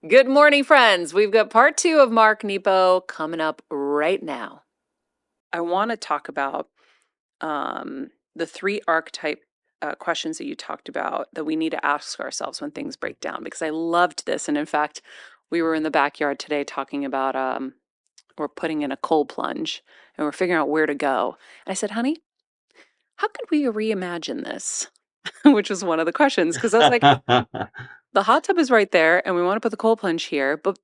Good morning, friends. We've got part two of Mark Nepo coming up right now. I want to talk about the three archetype questions that you talked about that we need to ask ourselves when things break down, because I loved this. And in fact, we were in the backyard today talking about we're putting in a cold plunge and we're figuring out where to go. And I said, honey, how could we reimagine this? Which was one of the questions, because I was like, the hot tub is right there and we want to put the cold plunge here, but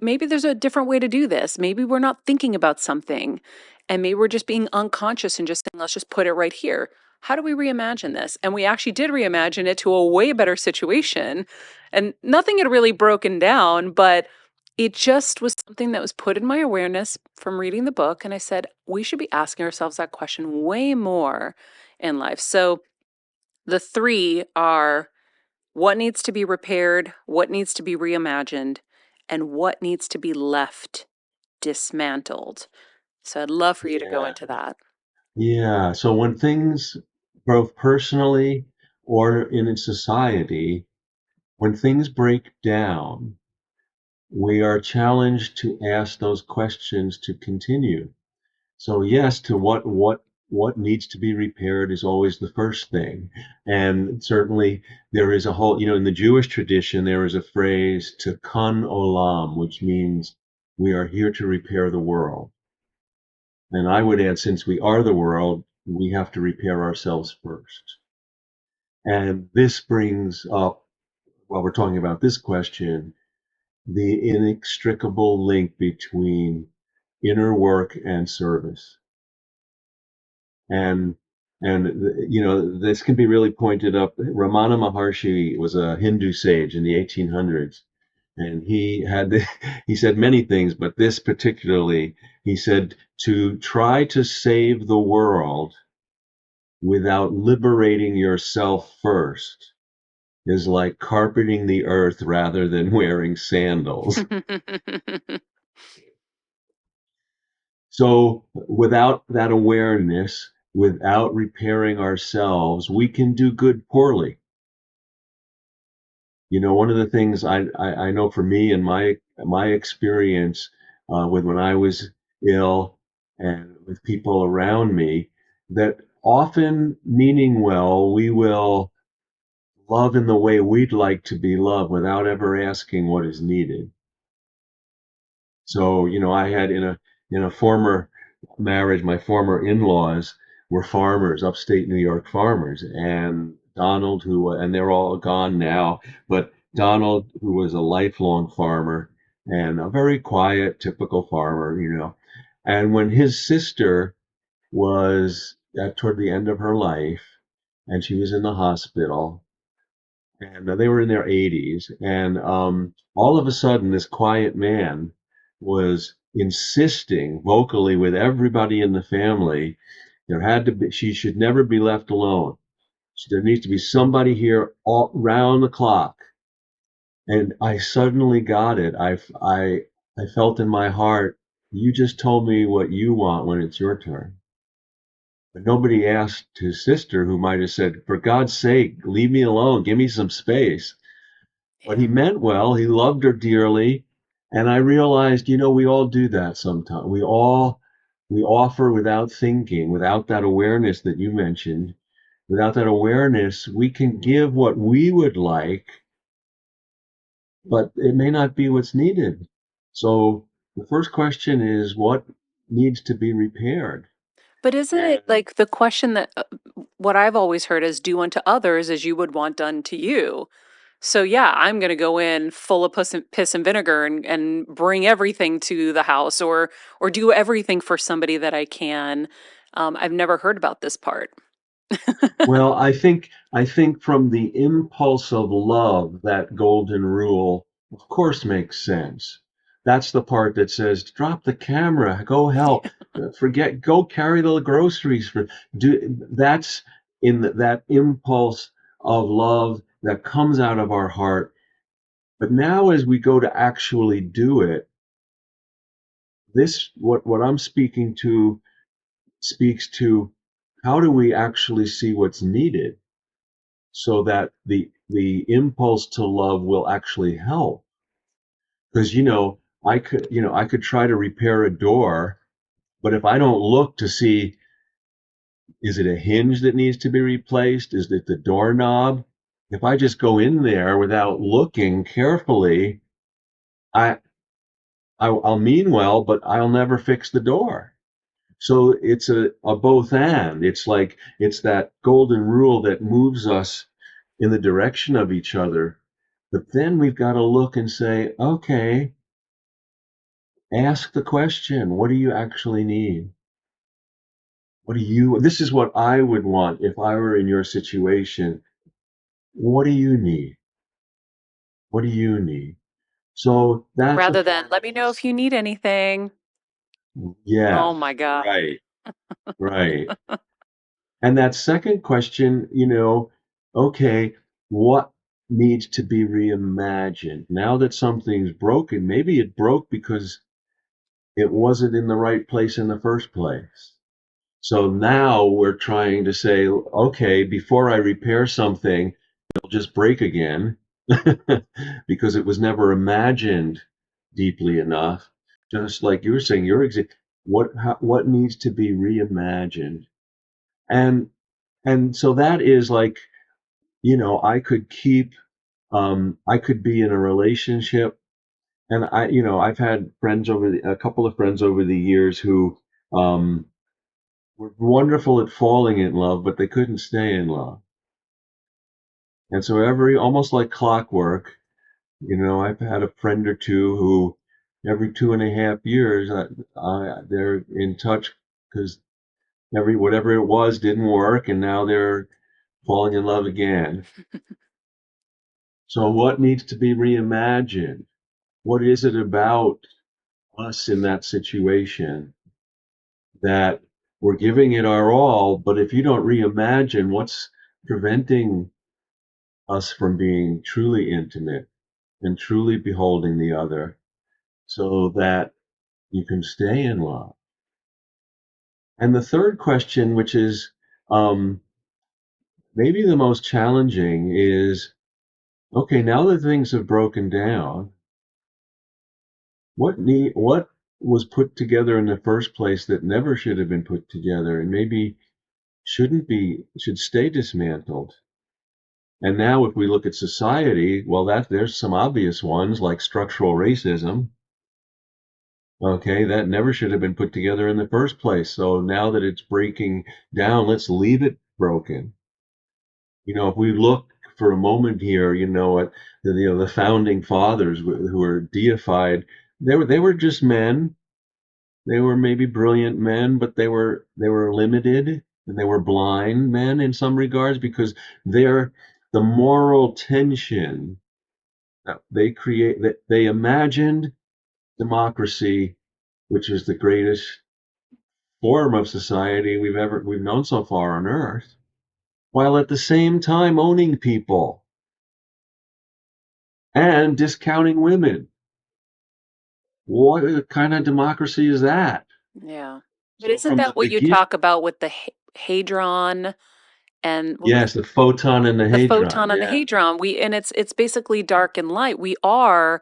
maybe there's a different way to do this. Maybe we're not thinking about something and maybe we're just being unconscious and just saying, let's just put it right here. How do we reimagine this? And we actually did reimagine it to a way better situation. And nothing had really broken down, but it just was something that was put in my awareness from reading the book. And I said, we should be asking ourselves that question way more in life. So the three are: what needs to be repaired, what needs to be reimagined, and what needs to be left dismantled. So I'd love for you to go Yeah, into that. yeah. So when things, both personally or in society, when things break down, we are challenged to ask those questions to continue. So yes, to what needs to be repaired is always the first thing. And certainly there is a whole, in the Jewish tradition, there is a phrase tikkun olam, which means we are here to repair the world. And I would add, since we are the world, we have to repair ourselves first. And this brings up, while we're talking about this question, the inextricable link between inner work and service. And this can be really pointed up. Ramana Maharshi was a Hindu sage in the 1800s, and he said many things, but this particularly, he said, to try to save the world without liberating yourself first is like carpeting the earth rather than wearing sandals. So without that awareness, without repairing ourselves, we can do good poorly. One of the things I know for me and my experience with when I was ill and with people around me, that often meaning well, we will love in the way we'd like to be loved without ever asking what is needed. So, I had in a former marriage, my former in-laws were farmers, upstate New York farmers, and Donald, and they're all gone now, but Donald, who was a lifelong farmer and a very quiet, typical farmer, and when his sister was toward the end of her life and she was in the hospital, and they were in their 80s, and all of a sudden this quiet man was insisting vocally with everybody in the family she should never be left alone. There needs to be somebody here all round the clock. And I suddenly got it. I felt in my heart, you just told me what you want when it's your turn. But nobody asked his sister, who might have said, for God's sake, leave me alone, give me some space. But he Yeah. meant well. He loved her dearly. And I realized, we all do that sometimes. We offer without thinking, without that awareness that you mentioned. Without that awareness, we can give what we would like, but it may not be what's needed. So the first question is, what needs to be repaired? But isn't it And like the question that what I've always heard is do unto others as you would want done to you? So yeah, I'm going to go in full of piss and vinegar and bring everything to the house, or do everything for somebody that I can. I've never heard about this part. well, I think from the impulse of love, that golden rule, of course, makes sense. That's the part that says, drop the camera, go help, forget, go carry the groceries for do. That's that impulse of love that comes out of our heart. But now, as we go to actually do it, what I'm speaking to speaks to how do we actually see what's needed so that the impulse to love will actually help. because I could try to repair a door, but if I don't look to see, is it a hinge that needs to be replaced? Is it the doorknob? If I just go in there without looking carefully, I, I'll mean well, but I'll never fix the door. So it's a both and. It's like it's that golden rule that moves us in the direction of each other. But then we've got to look and say, okay, ask the question, what do you actually need? This is what I would want if I were in your situation. What do you need? What do you need? So that's a Rather than, form let of me know if you need anything. yes, Oh my God. right, right. And that second question, okay, what needs to be reimagined? Now that something's broken, maybe it broke because it wasn't in the right place in the first place. So now we're trying to say, okay, before I repair something, it'll just break again because it was never imagined deeply enough. Just like you were saying, what needs to be reimagined? And and so that is like, I could be in a relationship, and I've had a couple of friends over the years who um, were wonderful at falling in love, but they couldn't stay in love. And so almost like clockwork, I've had a friend or two who every 2.5 years, they're in touch because whatever it was didn't work, and now they're falling in love again. So what needs to be reimagined? What is it about us in that situation that we're giving it our all, but if you don't reimagine, what's preventing us from being truly intimate and truly beholding the other so that you can stay in love? And the third question, which is maybe the most challenging, is okay, now that things have broken down, what was put together in the first place that never should have been put together and maybe should stay dismantled? And now if we look at society, well, there's some obvious ones like structural racism. Okay, that never should have been put together in the first place. So now that it's breaking down, let's leave it broken. If we look for a moment here, at the founding fathers who were deified, they were just men. They were maybe brilliant men, but they were limited and they were blind men in some regards because they're the moral tension that they imagined democracy, which is the greatest form of society we've known so far on earth, while at the same time owning people and discounting women. What kind of democracy is that? Yeah. But So isn't from the that what you beginning, talk about with the hadron and what was yes, the photon and the the hadron. photon and the Yeah. hadron? It's basically dark and light. We are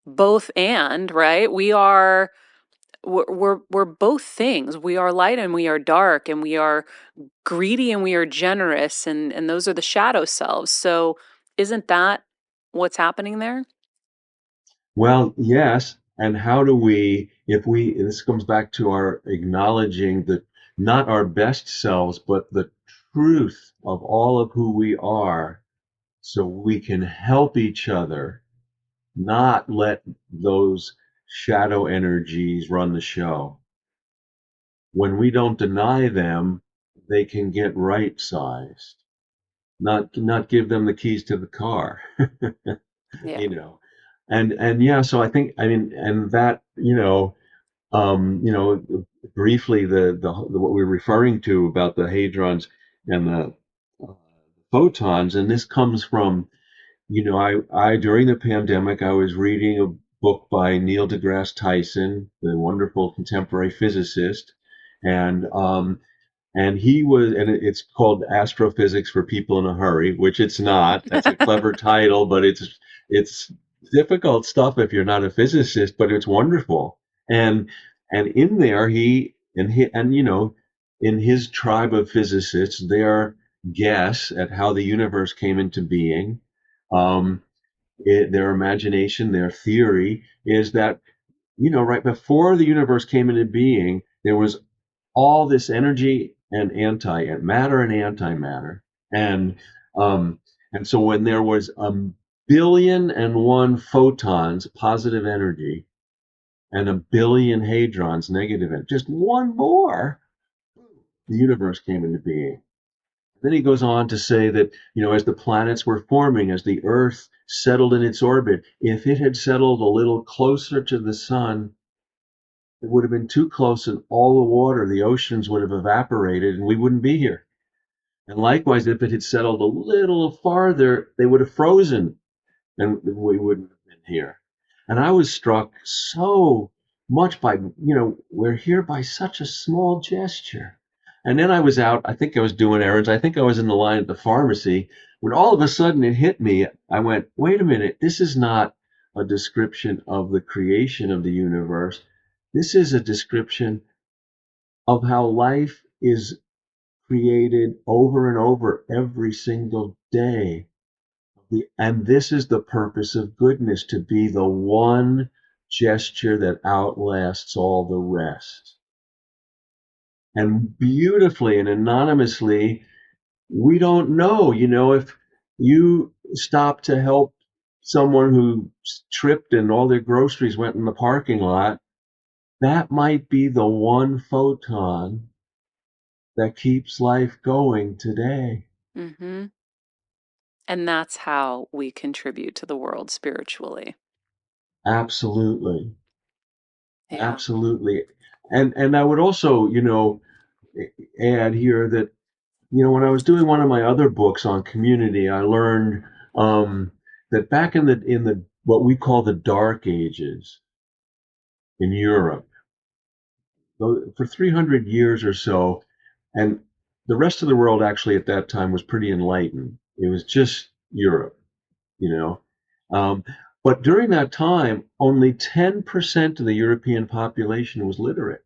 both and, right? We're both things. We are light and we are dark, and we are greedy and we are generous, and those are the shadow selves. So isn't that what's happening there? Well, yes. And how do this comes back to our acknowledging that not our best selves, but the truth of all of who we are, so we can help each other, not let those shadow energies run the show. When we don't deny them, they can get right sized, not give them the keys to the car. Yeah. you know and yeah, so I think, I mean, and that, briefly, the what we're referring to about the hadrons and the uh, photons, and this comes from, I during the pandemic I was reading a book by Neil deGrasse Tyson, the wonderful contemporary physicist, and it's called Astrophysics for People in a Hurry, which it's not. That's a clever title, but it's difficult stuff if you're not a physicist, but it's wonderful. And and in there and in his tribe of physicists, their guess at how the universe came into being, um, their imagination, their theory is that right before the universe came into being, there was all this energy and matter and antimatter, and um, and so when there was 1,000,000,001 photons, positive energy, and 1,000,000,000 hadrons, negative energy, just one more, the universe came into being. Then he goes on to say that, as the planets were forming, as the Earth settled in its orbit, if it had settled a little closer to the sun, it would have been too close and all the water, the oceans would have evaporated and we wouldn't be here. And likewise, if it had settled a little farther, they would have frozen and we wouldn't have been here. And I was struck so much by, we're here by such a small gesture. And then I was out, I think I was doing errands. I think I was in the line at the pharmacy when all of a sudden it hit me. I went, wait a minute, this is not a description of the creation of the universe. This is a description of how life is created over and over every single day. And this is the purpose of goodness, to be the one gesture that outlasts all the rest. And beautifully and anonymously, we don't know, if you stop to help someone who tripped and all their groceries went in the parking lot, that might be the one photon that keeps life going today. Mm-hmm. And that's how we contribute to the world spiritually. Absolutely. Yeah. Absolutely. And I would also, add here that, when I was doing one of my other books on community, I learned that back in the what we call the Dark Ages in Europe, for 300 years or so, and the rest of the world actually at that time was pretty enlightened. It was just Europe, you know. Um, but during that time, only 10% of the European population was literate.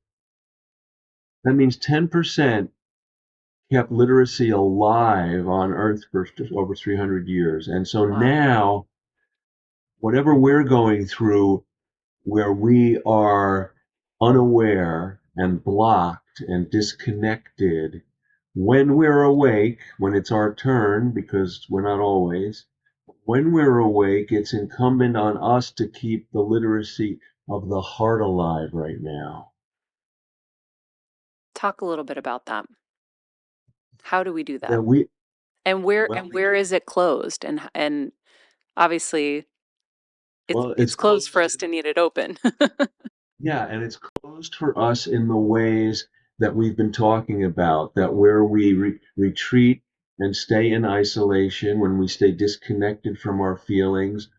That means 10% kept literacy alive on Earth for just over 300 years. And so Wow. now, whatever we're going through, where we are unaware and blocked and disconnected, when we're awake, when it's our turn, because we're not always, when we're awake, it's incumbent on us to keep the literacy of the heart alive right now. Talk a little bit about that. How do we do that? That we, And where well, and where is it closed? And obviously it's well, it's it's closed for closed. us to need it open. Yeah, and it's closed for us in the ways that we've been talking about, that where we retreat and stay in isolation, when we stay disconnected from our feelings,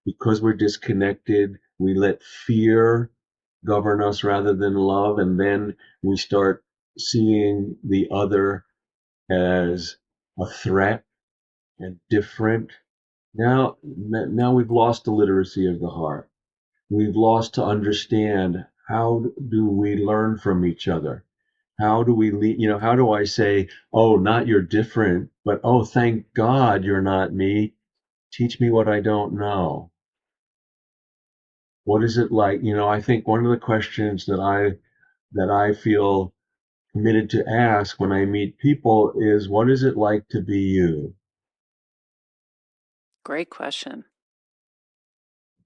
because we're disconnected, we let fear govern us rather than love, and then we start seeing the other as a threat and different. Now we've lost the literacy of the heart. We've lost to understand, how do we learn from each other? How do we how do I say, oh, not you're different, but oh, thank God you're not me. Teach me what I don't know. What is it like? I think one of the questions that I feel committed to ask when I meet people is, what is it like to be you? Great question.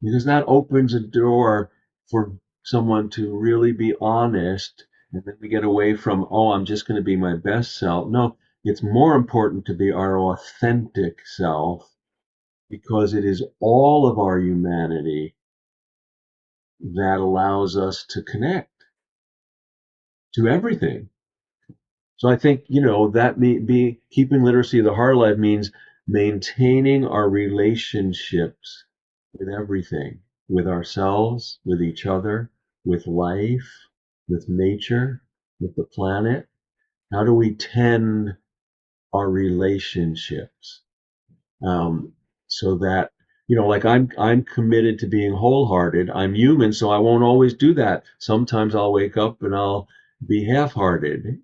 Because that opens a door for someone to really be honest. And then we get away from, oh, I'm just going to be my best self. No, it's more important to be our authentic self, because it is all of our humanity that allows us to connect to everything. So I think, that be keeping literacy of the heart alive means maintaining our relationships with everything, with ourselves, with each other, with life, with nature, with the planet. How do we tend our relationships, um, so that like I'm committed to being wholehearted. I'm human, so I won't always do that. Sometimes I'll wake up and I'll be half-hearted,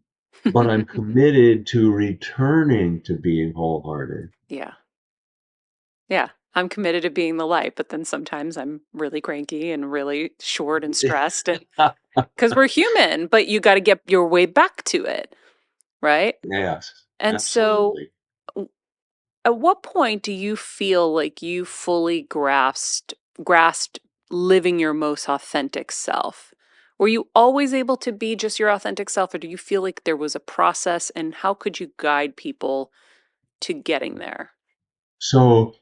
but I'm committed to returning to being wholehearted. Yeah. Yeah. I'm committed to being the light, but then sometimes I'm really cranky and really short and stressed and because we're human, but you got to get your way back to it, right? Yes, And so absolutely. at what point do you feel like you fully grasped living your most authentic self? Were you always able to be just your authentic self, or do you feel like there was a process, and how could you guide people to getting there? So,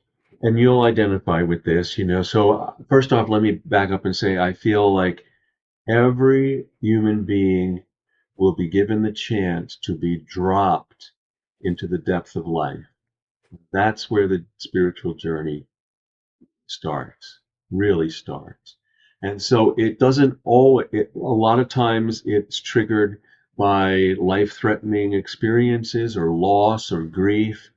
and you'll identify with this, So, first off, let me back up and say I feel like every human being will be given the chance to be dropped into the depth of life. That's where the spiritual journey starts, really starts. And so it doesn't always, a lot of times it's triggered by life threatening experiences or loss or grief,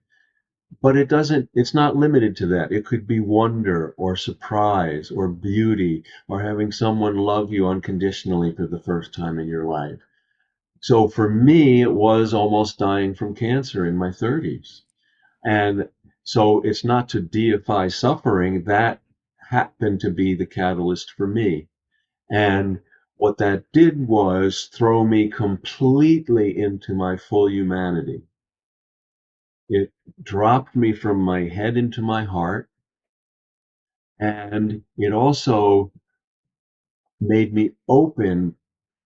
but it's not limited to that. It could be wonder or surprise or beauty or having someone love you unconditionally for the first time in your life. So for me, it was almost dying from cancer in my 30s. And so it's not to deify suffering. That happened to be the catalyst for me. And what that did was throw me completely into my full humanity. It dropped me from my head into my heart. And it also made me open.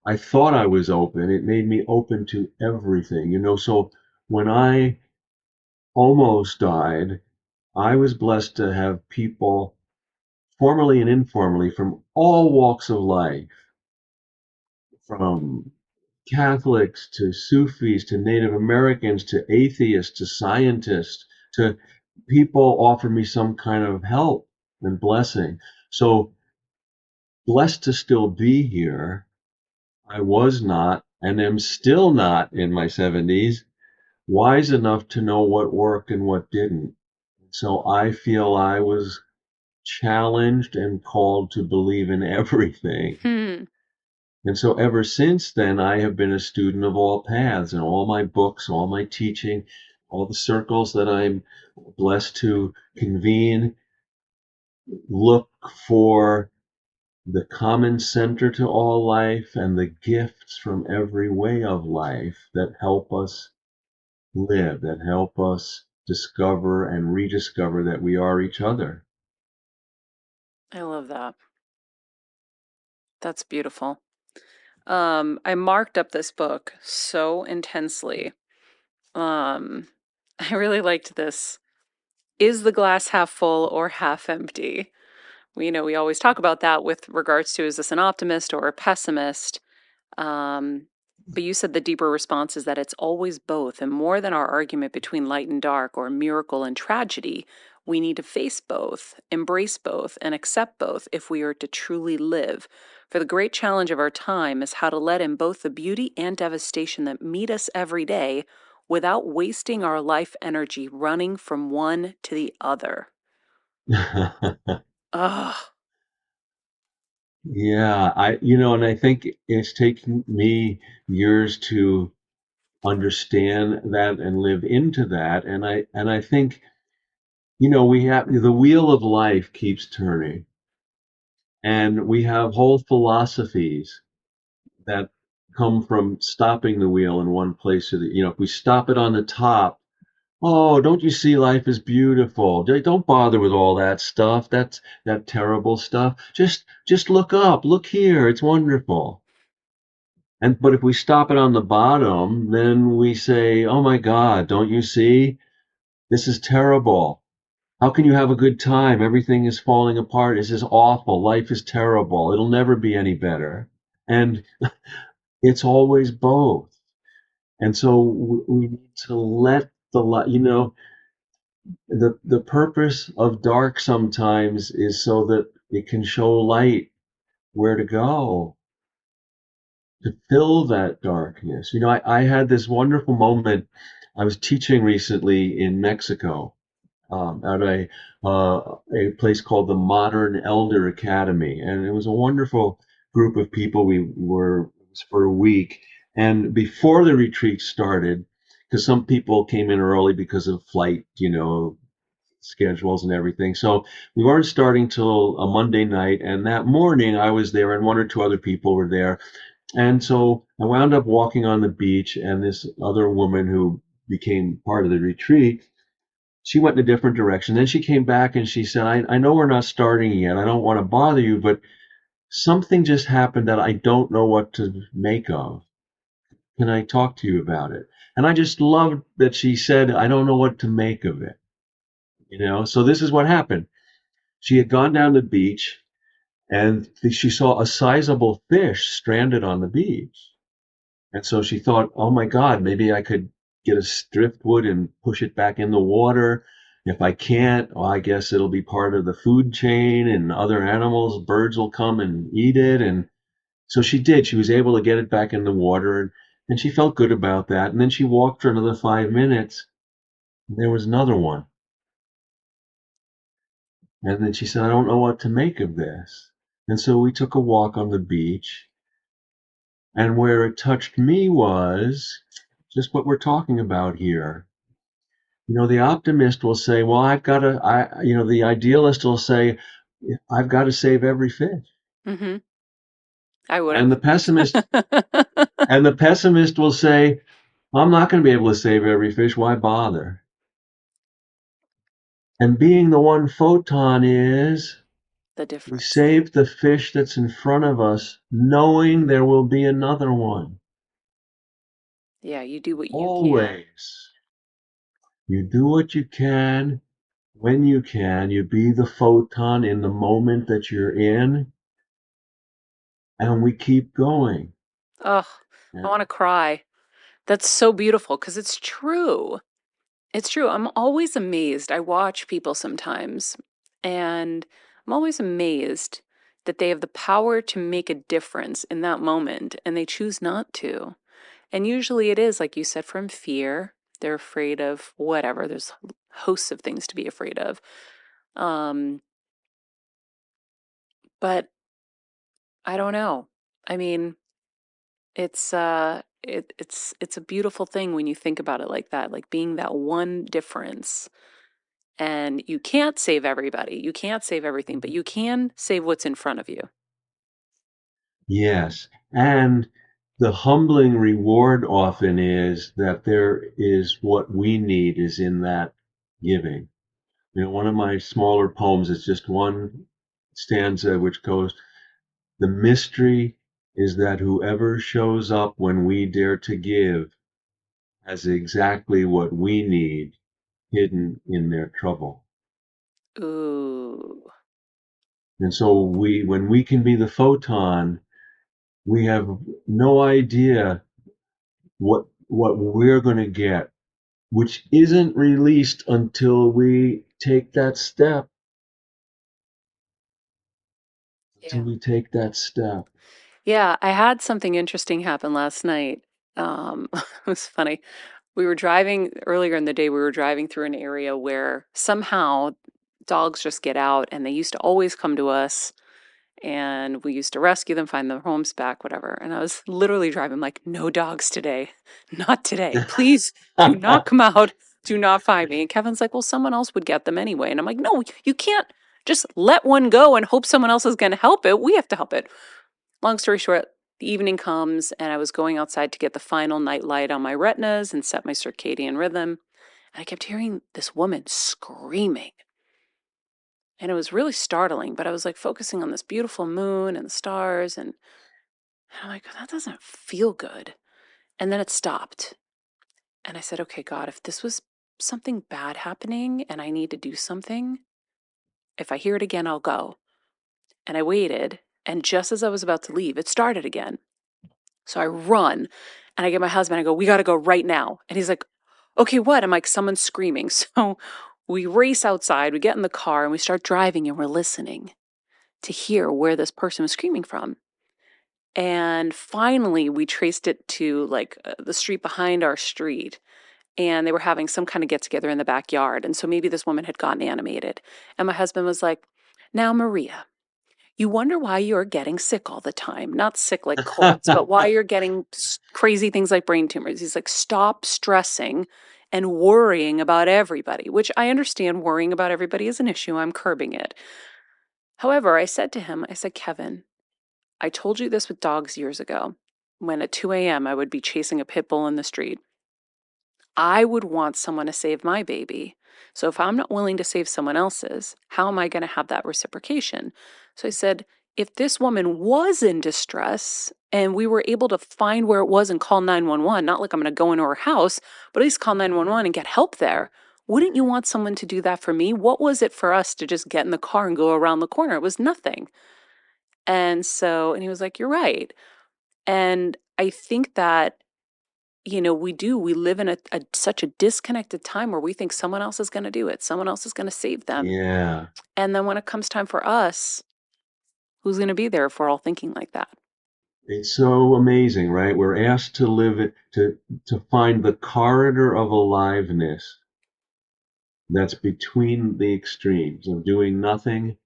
I thought I was open. It made me open to everything, So when I almost died, I was blessed to have people, formally and informally, from all walks of life, from Catholics to Sufis to Native Americans to atheists to scientists to people offer me some kind of help and blessing. So blessed to still be here. I was not and am still not in my 70s wise enough to know what worked and what didn't. So I feel I was challenged and called to believe in everything. Hmm. And so ever since then, I have been a student of all paths and all my books, all my teaching, all the circles that I'm blessed to convene look for the common center to all life and the gifts from every way of life that help us live, that help us discover and rediscover that we are each other. I love that. That's beautiful. I marked up this book so intensely. Um, I really liked this. Is the glass half full or half empty? We always talk about that with regards to, is this an optimist or a pessimist? Um, but you said the deeper response is that it's always both, and more than our argument between light and dark or miracle and tragedy, we need to face both, embrace both, and accept both if we are to truly live. For the great challenge of our time is how to let in both the beauty and devastation that meet us every day without wasting our life energy running from one to the other. Ugh. Yeah, and I think it's taken me years to understand that and live into that. And I think, we have the wheel of life keeps turning, and we have whole philosophies that come from stopping the wheel in one place or if we stop it on the top, oh, don't you see life is beautiful? Don't bother with all that stuff. That's that terrible stuff. Just look up, look here. It's wonderful. But if we stop it on the bottom, then we say, "Oh my God, don't you see? This is terrible. How can you have a good time? Everything is falling apart. This is awful. Life is terrible. It'll never be any better." And it's always both. And so we need to let the light, the purpose of dark sometimes is so that it can show light where to go to fill that darkness. I had this wonderful moment. I was teaching recently in Mexico, at a place called the Modern Elder Academy, and it was a wonderful group of people. We were it was for a week, and before the retreat started, because some people came in early because of flight, schedules and everything. So we weren't starting till a Monday night, and that morning I was there, and one or two other people were there, and so I wound up walking on the beach, and this other woman who became part of the retreat, she went in a different direction. Then she came back and she said, I know we're not starting yet. I don't want to bother you, but something just happened that I don't know what to make of. Can I talk to you about it? And I just loved that she said, I don't know what to make of it. So this is what happened. She had gone down the beach and she saw a sizable fish stranded on the beach. And so she thought, oh my God, maybe I could get a driftwood and push it back in the water. If I can't, well, I guess it'll be part of the food chain and other animals, birds will come and eat it. And so she did. She was able to get it back in the water and she felt good about that. And then she walked for another 5 minutes. And there was another one. And then she said, I don't know what to make of this. And so we took a walk on the beach. And where it touched me was just what we're talking about here. The optimist will say, well, the idealist will say, I've got to save every fish. Mm-hmm. I would And have. the pessimist, and the pessimist will say, I'm not going to be able to save every fish. Why bother? And being the one photon is The we difference. save the fish that's in front of us, knowing there will be another one. Yeah, you do what you can. Always. You do what you can when you can. You be the photon in the moment that you're in, and we keep going. Oh, I Yeah. want to cry. That's so beautiful because it's true. It's true. I'm always amazed. I watch people sometimes, and I'm always amazed that they have the power to make a difference in that moment and they choose not to. And usually it is, like you said, from fear. They're afraid of whatever. There's hosts of things to be afraid of. Um, but I don't know. I mean, it's a beautiful thing when you think about it like that, like being that one difference. And you can't save everybody. You can't save everything, but you can save what's in front of you. Yes. And the humbling reward often is that there is what we need is in that giving. One of my smaller poems is just one stanza which goes, the mystery is that whoever shows up when we dare to give has exactly what we need hidden in their trouble. Ooh. And so when we can be the photon, we have no idea what we're going to get, which isn't released until we take that step. Until Yeah. we take that step. Yeah, I had something interesting happen last night. It was funny. We were driving earlier in the day, we were driving through an area where somehow dogs just get out and they used to always come to us and we used to rescue them, find their homes back, whatever. And I was literally driving like, no dogs today. Not today. Please do not come out. Do not find me. And Kevin's like, well, someone else would get them anyway. And I'm like, no, you can't just let one go and hope someone else is going to help it. We have to help it. Long story short, the evening comes and I was going outside to get the final night light on my retinas and set my circadian rhythm. And I kept hearing this woman screaming. And it was really startling, but I was like focusing on this beautiful moon and the stars. And I'm like, that doesn't feel good. And then it stopped. And I said, okay, God, if this was something bad happening and I need to do something, if I hear it again, I'll go. And I waited. And just as I was about to leave, it started again. So I run and I get my husband, I go, we got to go right now. And he's like, okay, what? I'm like, someone's screaming. So we race outside, we get in the car and we start driving and we're listening to hear where this person was screaming from. And finally, we traced it to like the street behind our street. and they were having some kind of get together in the backyard. And so maybe this woman had gotten animated. And my husband was like, "Now, Maria, you wonder why you're getting sick all the time. Not sick like colds, but why you're getting crazy things like brain tumors." He's like, "Stop stressing and worrying about everybody," which I understand worrying about everybody is an issue. I'm curbing it. However, I said to him, I said, "Kevin, I told you this with dogs years ago when at 2 a.m. I would be chasing a pit bull in the street. I would want someone to save my baby. So if I'm not willing to save someone else's, how am I going to have that reciprocation?" So I said, if this woman was in distress and we were able to find where it was and call 911, not like I'm going to go into her house, but at least call 911 and get help there. Wouldn't you want someone to do that for me? What was it for us to just get in the car and go around the corner? It was nothing. And he was like, "You're right." And I think that we live in such a disconnected time where we think someone else is going to do it. Someone else is going to save them. Yeah. And then when it comes time for us, who's going to be there if we're all thinking like that? It's so amazing, right? We're asked to live it, to find the corridor of aliveness that's between the extremes of doing nothing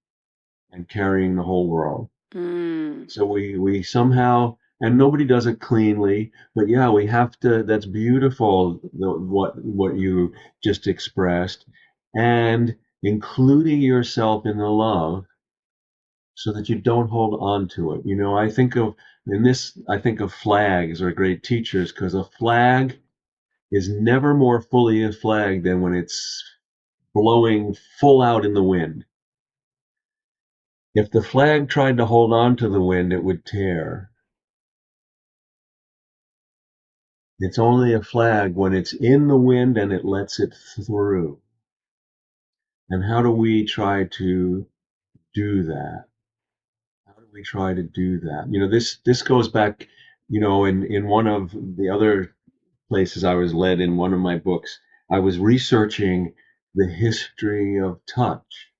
and carrying the whole world. Mm, So we somehow, and nobody does it cleanly, but yeah, we have to. That's beautiful, what you just expressed, and including yourself in the love, so that you don't hold on to it. I think of flags are great teachers, because a flag is never more fully a flag than when it's blowing full out in the wind. If the flag tried to hold on to the wind, it would tear. It's only a flag when it's in the wind and it lets it through. And how do we try to do that? How do we try to do that? This goes back, in one of the other places I was led in one of my books. I was researching the history of touch,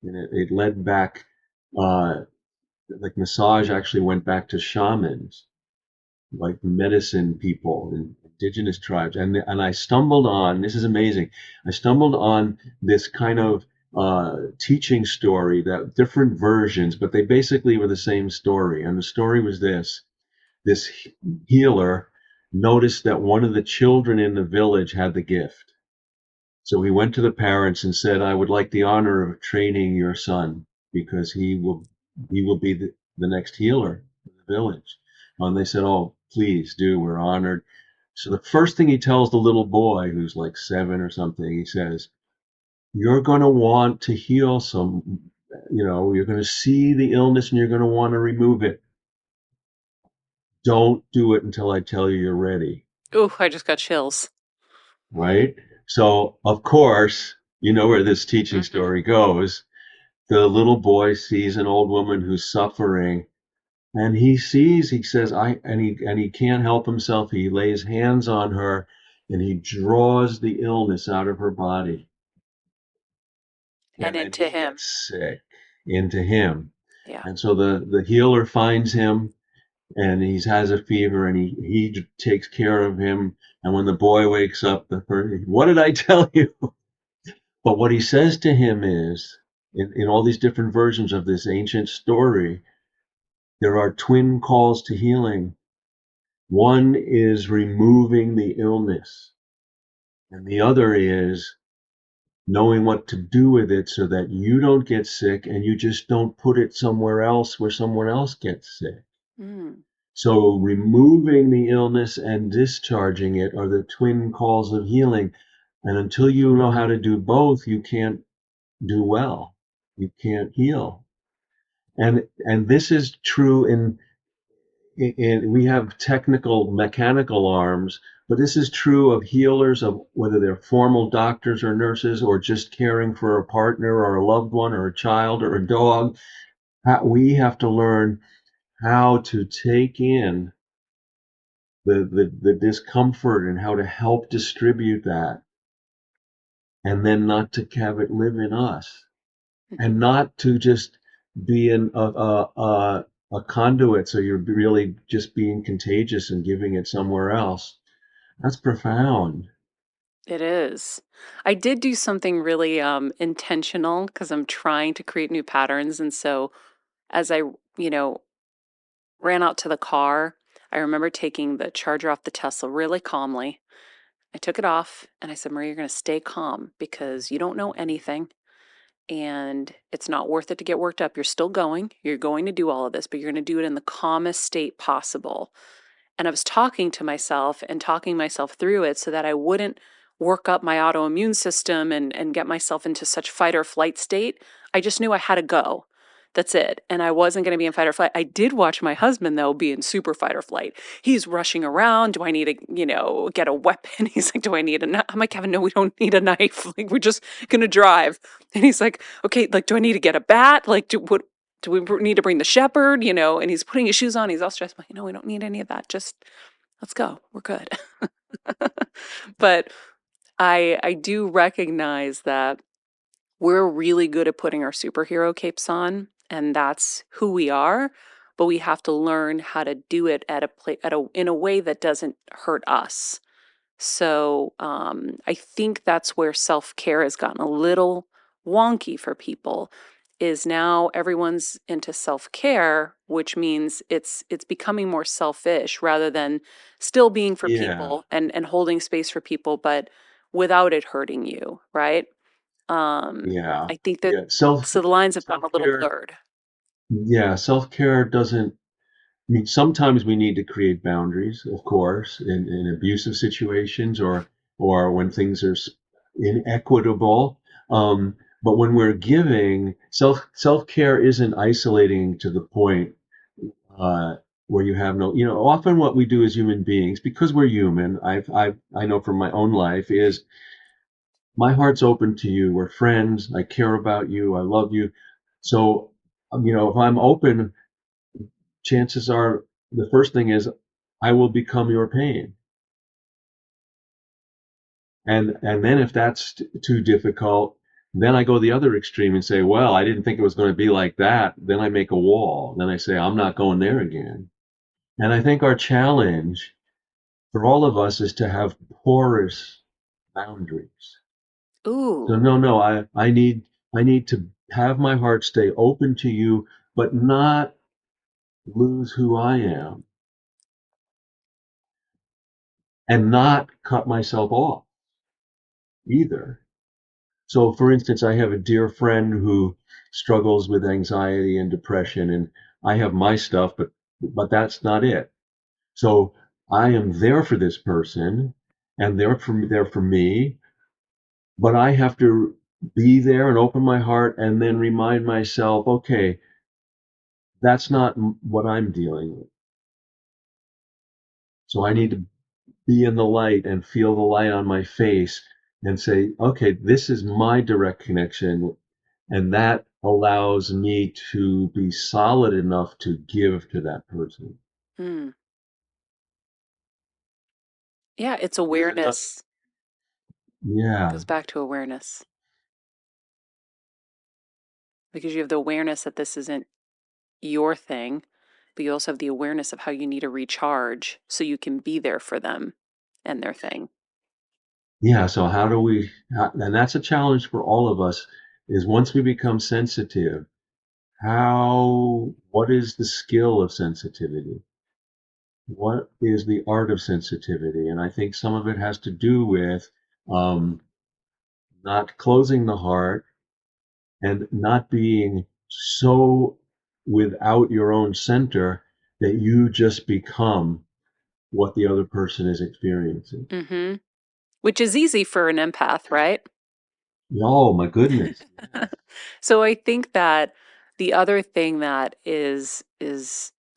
and it led back, like massage actually went back to shamans, like medicine people and indigenous tribes. And I stumbled on, this is amazing. I stumbled on this kind of teaching story, that different versions, but they basically were the same story. And the story was this healer noticed that one of the children in the village had the gift. So he went to the parents and said, "I would like the honor of training your son, because he will be the next healer of the village." And they said, "Oh, please do. We're honored." So the first thing he tells the little boy, who's like 7 or something, he says, "You're going to want to heal you're going to see the illness and you're going to want to remove it. Don't do it until I tell you you're ready." ooh, I just got chills. Right? So, of course, you know where this teaching Hmm. story goes. The little boy sees an old woman who's suffering, and he says, and he can't help himself. He lays hands on her and he draws the illness out of her body. And And then into he him. gets sick into him. Yeah. And so the healer finds him, and he has a fever, and he takes care of him. And when the boy wakes up, "What did I tell you?" But what he says to him is, in all these different versions of this ancient story, there are twin calls to healing. One is removing the illness, and the other is knowing what to do with it so that you don't get sick and you just don't put it somewhere else where someone else gets sick. Mm, So, removing the illness and discharging it are the twin calls of healing. And until you know how to do both, you can't do well. You can't heal. And this is true in we have technical mechanical arms, but this is true of healers, of whether they're formal doctors or nurses or just caring for a partner or a loved one or a child or a dog. We have to learn how to take in the discomfort and how to help distribute that, and then not to have it live in us, mhm. and not to just be a conduit, so you're really just being contagious and giving it somewhere else. That's profound. It is. I did do something really intentional because I'm trying to create new patterns. And so as I, you know, ran out to the car, I remember taking the charger off the Tesla really calmly. I took it off and I said, Marie, you're going to stay calm because you don't know anything and it's not worth it to get worked up. You're still going. You're going to do all of this, but you're going to do it in the calmest state possible. And I was talking to myself and talking myself through it so that I wouldn't work up my autoimmune system and get myself into such fight or flight state. I just knew I had to go. That's it. And I wasn't going to be in fight or flight. I did watch my husband, though, be in super fight or flight. He's rushing around. Do I need to, get a weapon? He's like, do I need a knife? I'm like, Kevin, no, we don't need a knife. Like, we're just going to drive. And he's like, okay, like, do I need to get a bat? Like, do we need to bring the shepherd? And he's putting his shoes on. He's all stressed. I'm like, we don't need any of that. Just let's go. We're good. But I do recognize that we're really good at putting our superhero capes on, and that's who we are. But we have to learn how to do it in a way that doesn't hurt us. So I think that's where self care has gotten a little wonky for people. Is now everyone's into self care, which means it's becoming more selfish rather than still being for Yeah, people and holding space for people, but without it hurting you, right? yeah, I think that yeah. Self so the lines have gotten self a little care. blurred. Yeah, self care doesn't. I mean, sometimes we need to create boundaries, of course, in abusive situations or when things are inequitable. But when we're giving, self care isn't isolating to the point uh, where you have no. Often what we do as human beings, because we're human, I know from my own life, is my heart's open to you. We're friends. I care about you. I love you. So, if I'm open, chances are the first thing is I will become your pain. And then if that's too difficult, then I go the other extreme and say, well, I didn't think it was going to be like that. Then I make a wall. Then I say, I'm not going there again. And I think our challenge for all of us is to have porous boundaries. So Ooh. no, I need to have my heart stay open to you, but not lose who I am and not cut myself off either. So, for instance, I have a dear friend who struggles with anxiety and depression, and I have my stuff, but that's not it. So I am there for this person, and they're for me, but I have to be there and open my heart, and then remind myself, okay, that's not what I'm dealing with. So I need to be in the light and feel the light on my face and say, okay, this is my direct connection. And that allows me to be solid enough to give to that person. Mm. Yeah, it's Because it does, awareness. yeah, Goes back to awareness because you have the awareness that this isn't your thing, but you also have the awareness of how you need to recharge so you can be there for them and their thing. yeah. So how do we, and that's a challenge for all of us, is once we become sensitive, what is the skill of sensitivity? What is the art of sensitivity? And I think some of it has to do with um, not closing the heart and not being so without your own center that you just become what the other person is experiencing. Mm-hmm. Which is easy for an empath, right? Oh my goodness. Yes. So I think that the other thing that is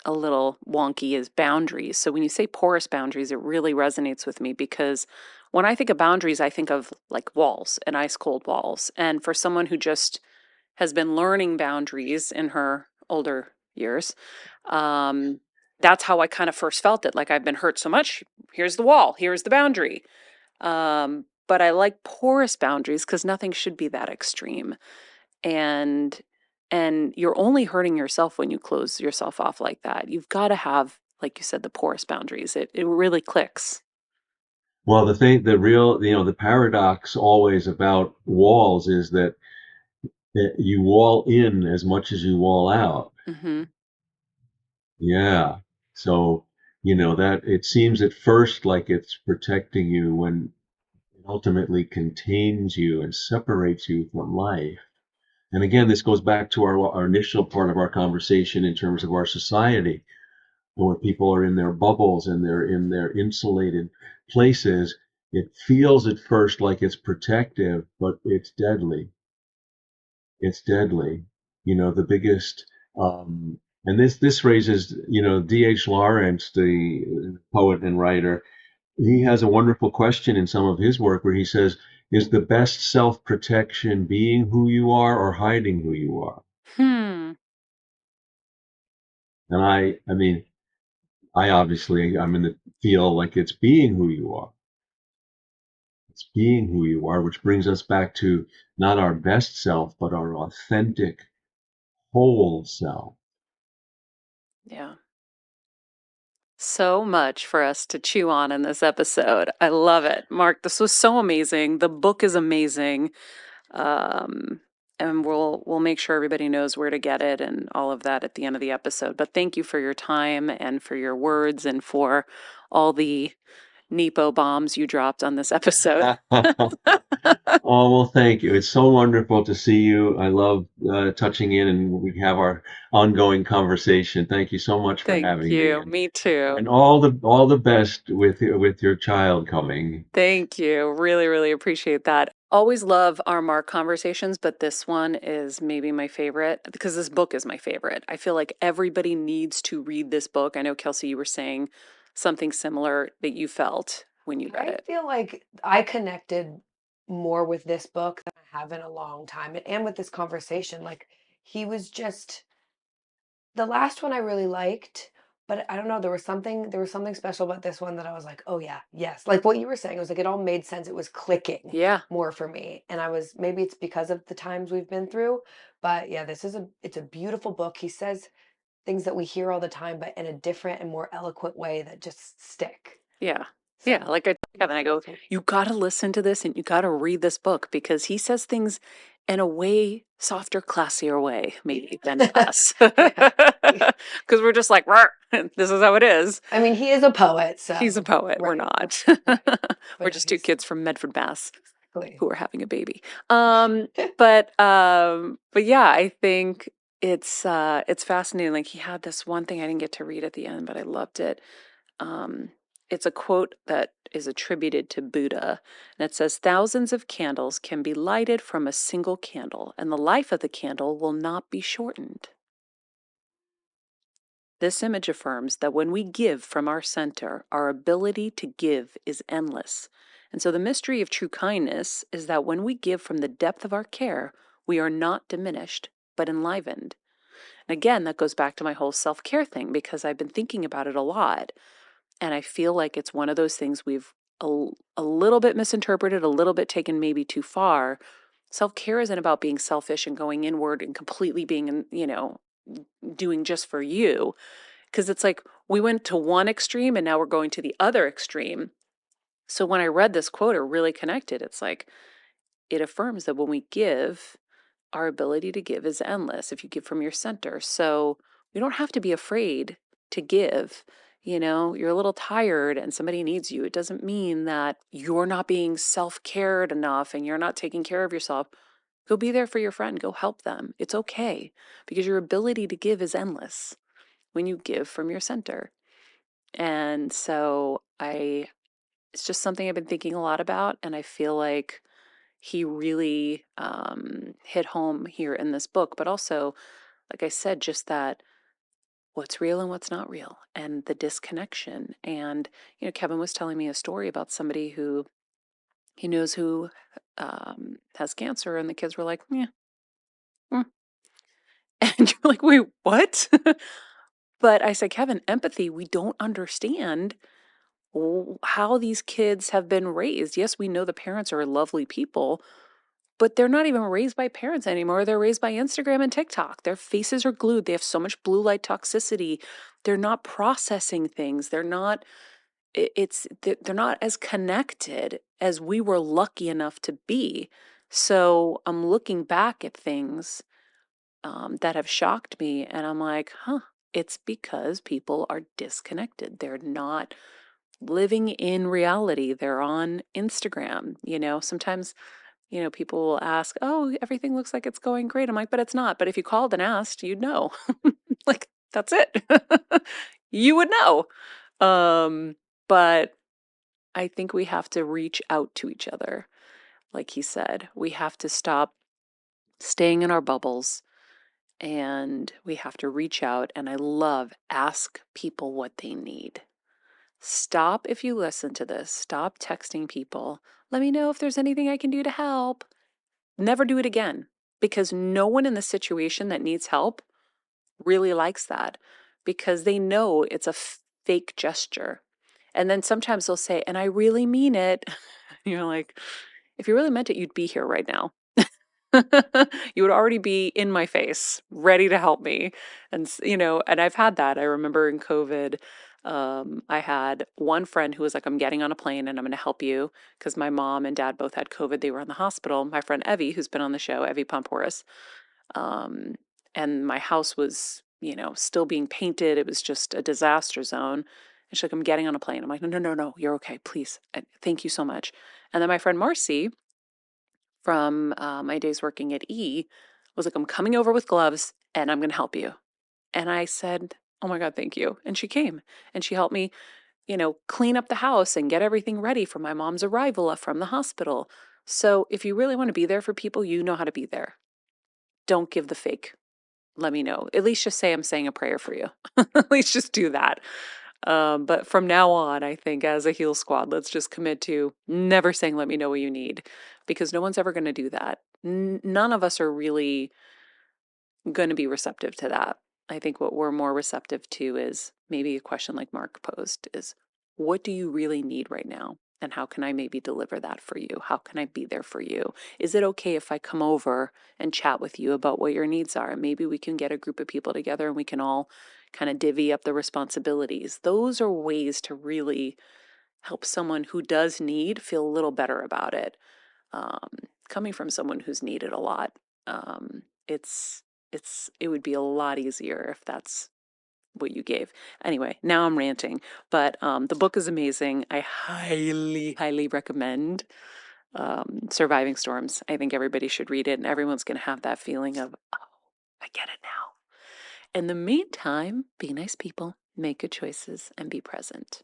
a little wonky is boundaries. So when you say porous boundaries, it really resonates with me because when I think of boundaries, I think of like walls and ice cold walls. And for someone who just has been learning boundaries in her older years, um, that's how I kind of first felt it. Like I've been hurt so much. Here's the wall. Here's the boundary. But I like porous boundaries because nothing should be that extreme. And you're only hurting yourself when you close yourself off like that. You've got to have, like you said, the porous boundaries. It really clicks. Well, the paradox always about walls is that you wall in as much as you wall out. Hmm. Yeah. So, that it seems at first like it's protecting you when it ultimately contains you and separates you from life. And again, this goes back to our initial part of our conversation in terms of our society, where people are in their bubbles and they're in their insulated places. It feels at first like it's protective, but it's deadly. It's deadly. The biggest, and this raises, D.H. Lawrence, the poet and writer, he has a wonderful question in some of his work where he says, is the best self-protection being who you are or hiding who you are? Hmm. And I mean, I'm in the feel like it's being who you are. It's being who you are, which brings us back to not our best self, but our authentic whole self. Yeah. So much for us to chew on in this episode. I love it. Mark, this was so amazing. The book is amazing. Um, and we'll make sure everybody knows where to get it and all of that at the end of the episode. But thank you for your time and for your words and for all the Nepo bombs you dropped on this episode. Oh, well, thank you. It's so wonderful to see you. I love touching in and we have our ongoing conversation. Thank you so much for Thank having me you. Me too. and all the best with your child coming. Thank you. Really, really appreciate that. Always love our Mark conversations, but this one is maybe my favorite because this book is my favorite. I feel like everybody needs to read this book. I know, Kelsey, you were saying something similar that you felt when you read I it. feel like I connected more with this book than I have in a long time, and with this conversation. Like, he was just the last one I really liked, but I don't know, there was something special about this one that I was like, "Oh yeah, yes." Like what you were saying, it was like it all made sense. It was clicking Yeah. more for me. And I was maybe it's because of the times we've been through, but yeah, it's a beautiful book. He says things that we hear all the time, but in a different and more eloquent way that just stick. Yeah. Yeah. So, Like I told Kevin, yes, I go, that's one. you got to listen to this and you got to read this book because he says things in a way softer, classier way, maybe than us. Yeah. Because we're just like, "Rawr, this is how it is." I mean, he is a poet, He's a so poet. We're right, not. right. We're But no, just two he's kids from Medford, Mass, exactly. who are having a baby. Um, but yeah, I think it's fascinating. Like he had this one thing I didn't get to read at the end, but I loved it. Um, it's a quote that is attributed to Buddha, and it says, "Thousands of candles can be lighted from a single candle, and the life of the candle will not be shortened." This image affirms that when we give from our center, our ability to give is endless. And so the mystery of true kindness is that when we give from the depth of our care, we are not diminished, but enlivened. And again, that goes back to my whole self care thing because I've been thinking about it a lot. And I feel like it's one of those things we've a little bit misinterpreted, a little bit taken maybe too far. Self care isn't about being selfish and going inward and completely being, doing just for you. Because it's like we went to one extreme and now we're going to the other extreme. So when I read this quote, it really connected. It's like it affirms that when we give, our ability to give is endless if you give from your center. So we don't have to be afraid to give. You're a little tired and somebody needs you. It doesn't mean that you're not being self cared enough and you're not taking care of yourself. Go be there for your friend, go help them. It's okay because your ability to give is endless when you give from your center. And so it's just something I've been thinking a lot about. And I feel like he really hit home here in this book, but also, like I said, just that what's real and what's not real and the disconnection. And, Kevin was telling me a story about somebody who he knows who has cancer, and the kids were like, yeah. Mm. And you're like, wait, what? But I said, Kevin, empathy, we don't understand how these kids have been raised. Yes, we know the parents are lovely people, but they're not even raised by parents anymore. They're raised by Instagram and TikTok. Their faces are glued. They have so much blue light toxicity. They're not processing things. They're not they're not as connected as we were lucky enough to be. So I'm looking back at things that have shocked me, and I'm like, huh, it's because people are disconnected. They're not living in reality. They're on Instagram. Sometimes, people will ask, oh, everything looks like it's going great. I'm like, but it's not. But if you called and asked, you'd know. Like, that's it. You would know. But I think we have to reach out to each other. Like he said, we have to stop staying in our bubbles and we have to reach out. And I love ask people what they need. Stop, if you listen to this, stop texting people. Let me know if there's anything I can do to help. Never do it again, because no one in the situation that needs help really likes that, because they know it's a fake gesture. And then sometimes they'll say, and I really mean it. You're like, if you really meant it, you'd be here right now. You would already be in my face, ready to help me. And, and I've had that. I remember in COVID, I had one friend who was like, I'm getting on a plane and I'm going to help you, because my mom and dad both had COVID. They were in the hospital. My friend Evie, who's been on the show, Evie Porous, um, and my house was, still being painted. It was just a disaster zone. And she's like, I'm getting on a plane. I'm like, no, no, no, no, you're okay. Please. Thank you so much. And then my friend Marcy from my days working at E was like, I'm coming over with gloves and I'm going to help you. And I said, oh my God, thank you. And she came and she helped me, clean up the house and get everything ready for my mom's arrival from the hospital. So if you really want to be there for people, you know how to be there. Don't give the fake. Let me know. At least just say I'm saying a prayer for you. At least just do that. But from now on, I think as a Heal Squad, let's just commit to never saying, let me know what you need, because no one's ever going to do that. None of us are really going to be receptive to that. I think what we're more receptive to is maybe a question like Mark posed is, what do you really need right now? And how can I maybe deliver that for you? How can I be there for you? Is it okay if I come over and chat with you about what your needs are? And maybe we can get a group of people together and we can all kind of divvy up the responsibilities. Those are ways to really help someone who does need feel a little better about it. Um, Coming from someone who's needed a lot, um, it's it would be a lot easier if that's what you gave. Anyway, now I'm ranting, but the book is amazing. I highly, highly recommend Surviving Storms. I think everybody should read it, and everyone's going to have that feeling of, oh, I get it now. In the meantime, be nice people, make good choices, and be present.